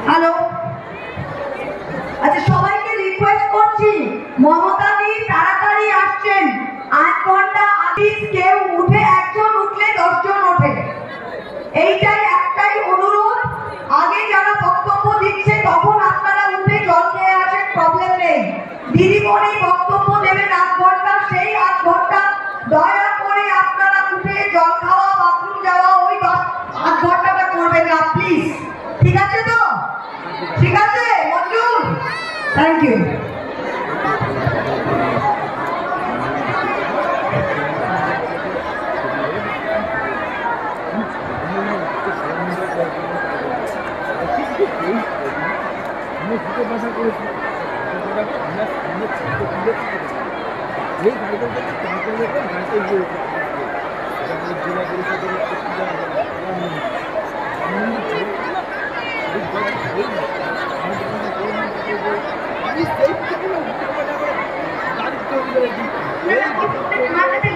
Hello, আচ্ছা সবাইকে request করছি, মমতাদি তাড়াতাড়ি আসছেন, 8 ঘন্টা আগে কেউ উঠে, একজন উঠলে 10 জন ওঠে, এইটাই একটাই অনুরোধ। আগে যারা বক্তব্য দিচ্ছে তখন আপনারা উঠে জল খেয়ে আসেন, প্রবলেম নেই। দিদিমণি বক্তব্য দেবেন 8 ঘন্টা, সেই 8 ঘন্টা দয়া করে আপনারা উঠে জল খাওয়া, বাথরুম যাওয়া, ওই 8 ঘন্টাটা করবেন না প্লিজ। ঠিক আছে তো? ঠিক আছে মঞ্জুর, থ্যাংক ইউ।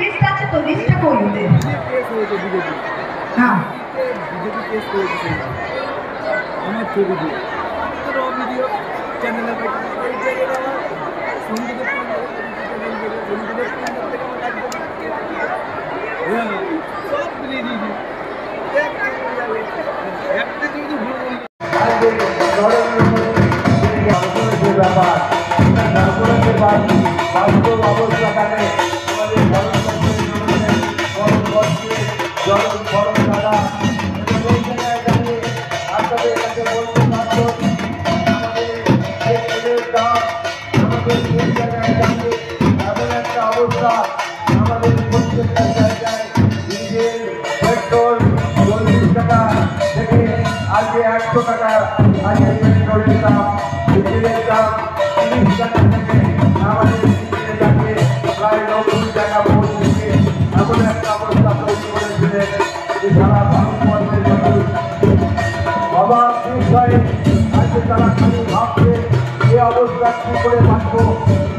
লিস্ট আছে তো, লিস্টটা করুন। হ্যাঁ আমার ছবি দিয়ে ভিডিও চ্যানেলে সব মিলিয়ে দিয়েছি। একটা যদি ব্যাপার বাস্তব অবস্থাটাকে আমাদের গরম ছাড়া এই জায়গায় দাঁড়িয়ে আপনাদের কাছে বলতে পারত আমাদের দাম, আমাদের এই জায়গায় দাঁড়িয়ে এমন একটা অবস্থা, আমাদের প্রত্যেকটা জায়গায় ডিজেল, পেট্রোল 40 টাকা থেকে আজকে 100 টাকা, আজকে পেট্রোলের দাম, ডিজেলের দাম 30 টাকা থেকে আমাদের ডিজেলের দামে প্রায় 90 টাকা পৌঁছেছে। এমন একটা অবস্থা তৈরি করেছিলেন যে সারা ভারতবর্ষের মানুষ অবাক বিষয়ে আজকে তারা খালি ভাবছে এই অবস্থা কী করে বাঁচব।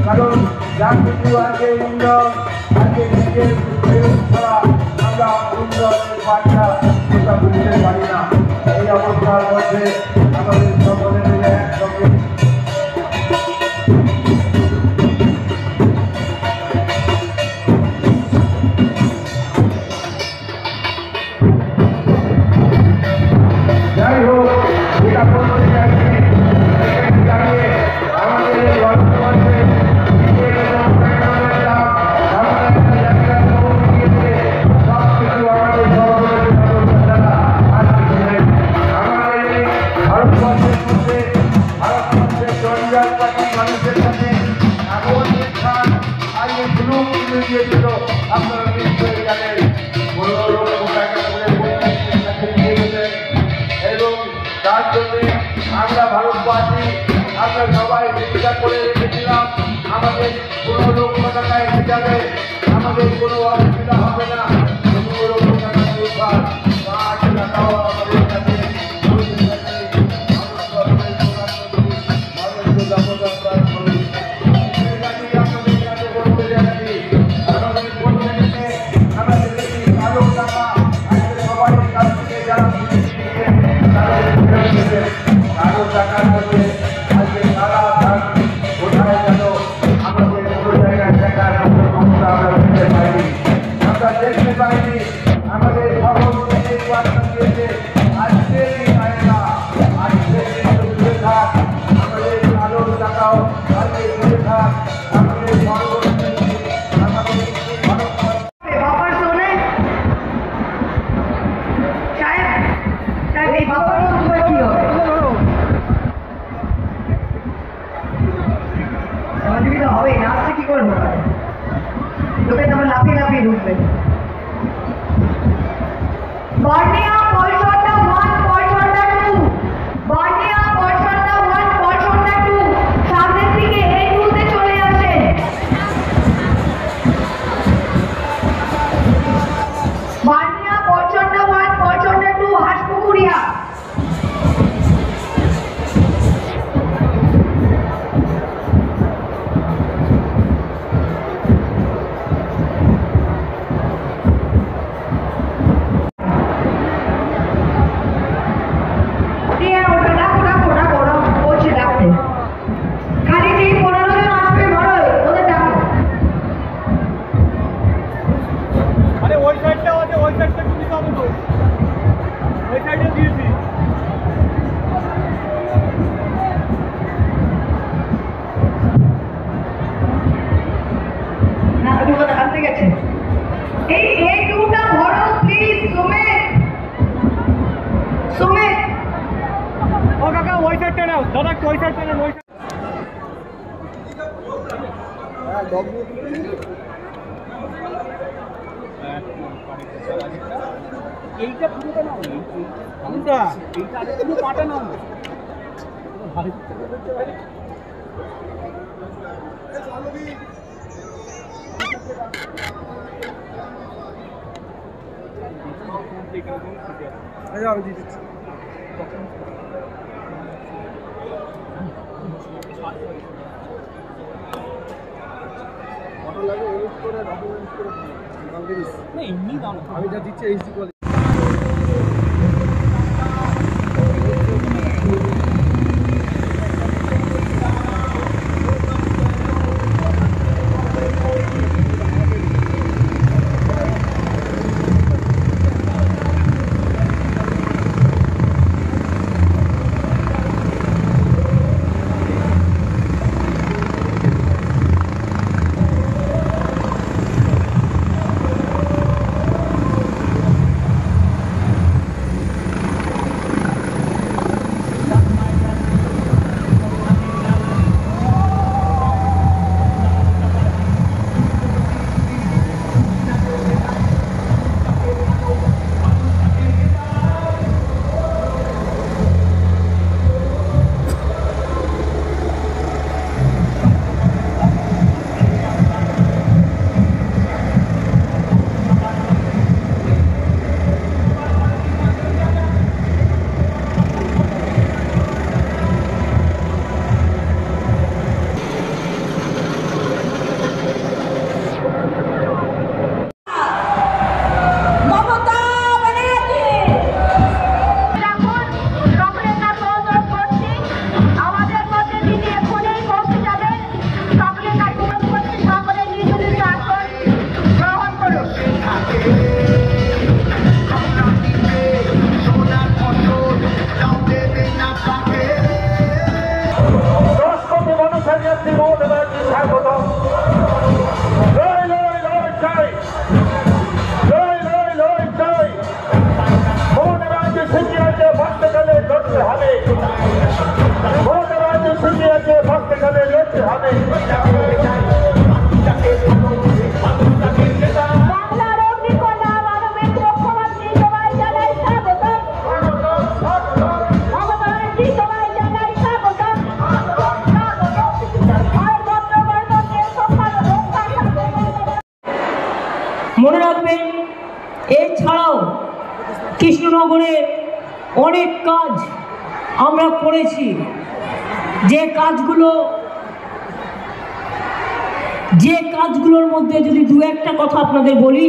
কারণ যা কিছু আজকে উন্নয়ন, আজকে নিজের ছাড়া আমরা উন্নয়নের বার্তা সেটা বুঝতে পারি না। এই অবস্থার মধ্যে আমাদের সকলে মিলে একসঙ্গে যাই হোক, এটা বলতে চাইছি দাঁড়িয়ে আমাদের বর্তমানে নিজের এবং পেট্রোলের দাম এমন একটা জায়গায় পৌঁছে গিয়েছে, সব কিছু আমাদের সরকারের ব্যবস্থা দ্বারা আর কিছু নেই। আমাদের এই ভারতবর্ষের মধ্যে ভারতবর্ষের জনজাতি মানুষের সাথে এমন স্থান আজকে সুলুক তুলে দিয়েছিল, আপনারা নিশ্চয়ই জানেন। 15 লক্ষ টাকা করে প্রত্যেকের কাছে নিয়ে গেলেন এবং তার জন্যে আমরা ভারতবাসী আমরা সবাই চিন্তা করে রেখেছিলাম আমাদের 15 লক্ষ টাকায় হয়ে যাবে, আমাদের কোনো অসুবিধা হবে না। 15 লক্ষ টাকা সরকার 5 টাকাও আমাদের কাছে টাকার মধ্যে আজকে সারা কোথায় গেল আমাদের কোনো জায়গায় টাকার ক্ষমতা আমরা দেখতে পাইনি, আমরা দেখতে পাইনি। আমাদের সকল বার্তা দিয়েছে আজকে পায়না, আজকে দূরে থাক, আমাদের আলোর টাকাও আজকে দূরে থাক, আমাদের পরবর্তী আমাদের হবে না, আজকে কি করবো? লোকে তোমার লাফিয়ে লাফিয়ে ঢুকবে। বর্ণিয়া পয়সটা 1, পয়সটা 2, বর্ণিয়া পয়সটা 1, পয়সটা 2, সামনের দিকে এই টুতে চলে আসে। বর্ণিয়া পয়সটা 1, পয়সটা 2, হাসপুকুরিয়া। এইটা পুরোটা নাও, এইটা আগে তুমি পাটা নাও। এমনি দাও, আমি যা দিচ্ছি এইচডি কোয়ালিটি। মনে রাখবেন, এছাড়াও কৃষ্ণনগরে অনেক কাজ আমরা করেছি। যে কাজগুলোর মধ্যে যদি দু একটা কথা আপনাদের বলি,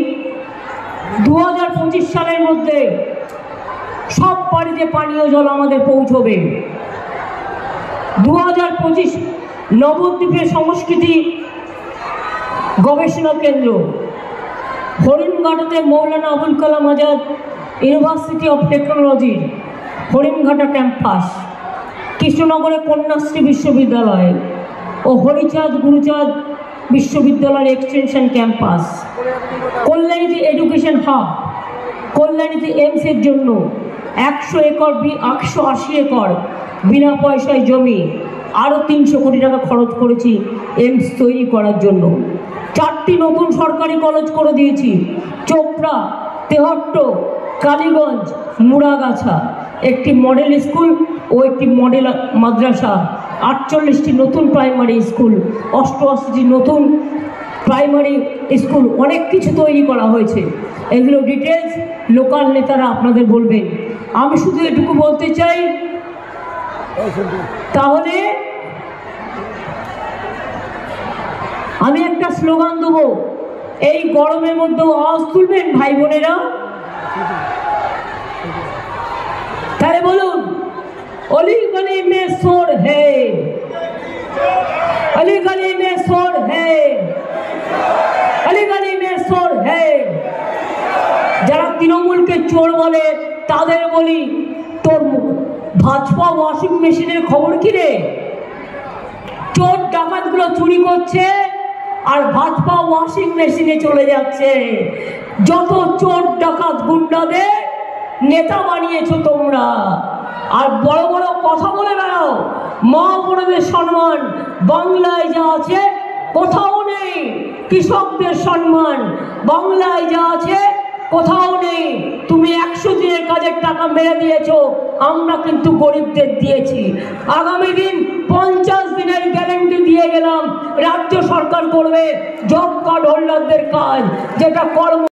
2025 সালের মধ্যে সব বাড়িতে পানীয় জল আমাদের পৌঁছবে। 2025 নবদ্বীপের সংস্কৃতি গবেষণা কেন্দ্র, হরিণঘাটাতে Maulana Abul Kalam Azad university of technology Haringhata campus, কৃষ্ণনগরে কন্যাশ্রী বিশ্ববিদ্যালয় ও হরিচাঁদ গুরুচাঁদ বিশ্ববিদ্যালয়ের এক্সটেনশন ক্যাম্পাস, কল্যাণীতে এডুকেশন হাব, কল্যাণীতে এইমসের জন্য 180 একর বিনা পয়সায় জমি, আরও 300 কোটি টাকা খরচ করেছি এইমস তৈরি করার জন্য। 4টি নতুন সরকারি কলেজ করে দিয়েছি, চোপড়া, তেহট্ট, কালীগঞ্জ, মুড়াগাছা, একটি মডেল স্কুল ও একটি মডেল মাদ্রাসা, 48টি নতুন প্রাইমারি স্কুল, 88টি নতুন প্রাইমারি স্কুল, অনেক কিছু তৈরি করা হয়েছে। এগুলো ডিটেলস লোকাল নেতারা আপনাদের বলবেন। আমি শুধু এটুকু বলতে চাই, তাহলে আমি একটা স্লোগান দেবো, এই গরমের মধ্যেও আওয়াজ তুলবেন ভাই বোনেরা? তাহলে বলুন, অলি গলি মে শোর হে, অলি গলি মে শোর হে, অলি গলি মে শোর হে। যারা তৃণমূলকে চোর বলে তাদের বলি, তোর ভাজপা ওয়াশিং মেশিনের খবর কি রে? চোর ডাকাতগুলো চুরি করছে আর ভাজপা ওয়াশিং মেশিনে চলে যাচ্ছে। যত চোর ডাকাত গুন্ডাদের নেতা বানিয়েছো তোমরা, আর বড় বড় কথা বলে বেড়াও। মা বোনদের সম্মান বাংলায় যা আছে কোথাও নেই। কৃষকদের সম্মান বাংলায় যা আছে কোথাও নেই। তুমি 100 দিনের কাজের টাকা মেরে দিয়েছো, আমরা কিন্তু গরিবদের দিয়েছি। আগামী দিন 50 দিনের গ্যারান্টি দিয়ে গেলাম, রাজ্য সরকার করবে জব কার্ড হোল্ডারদের কাজ, যেটা কর্ম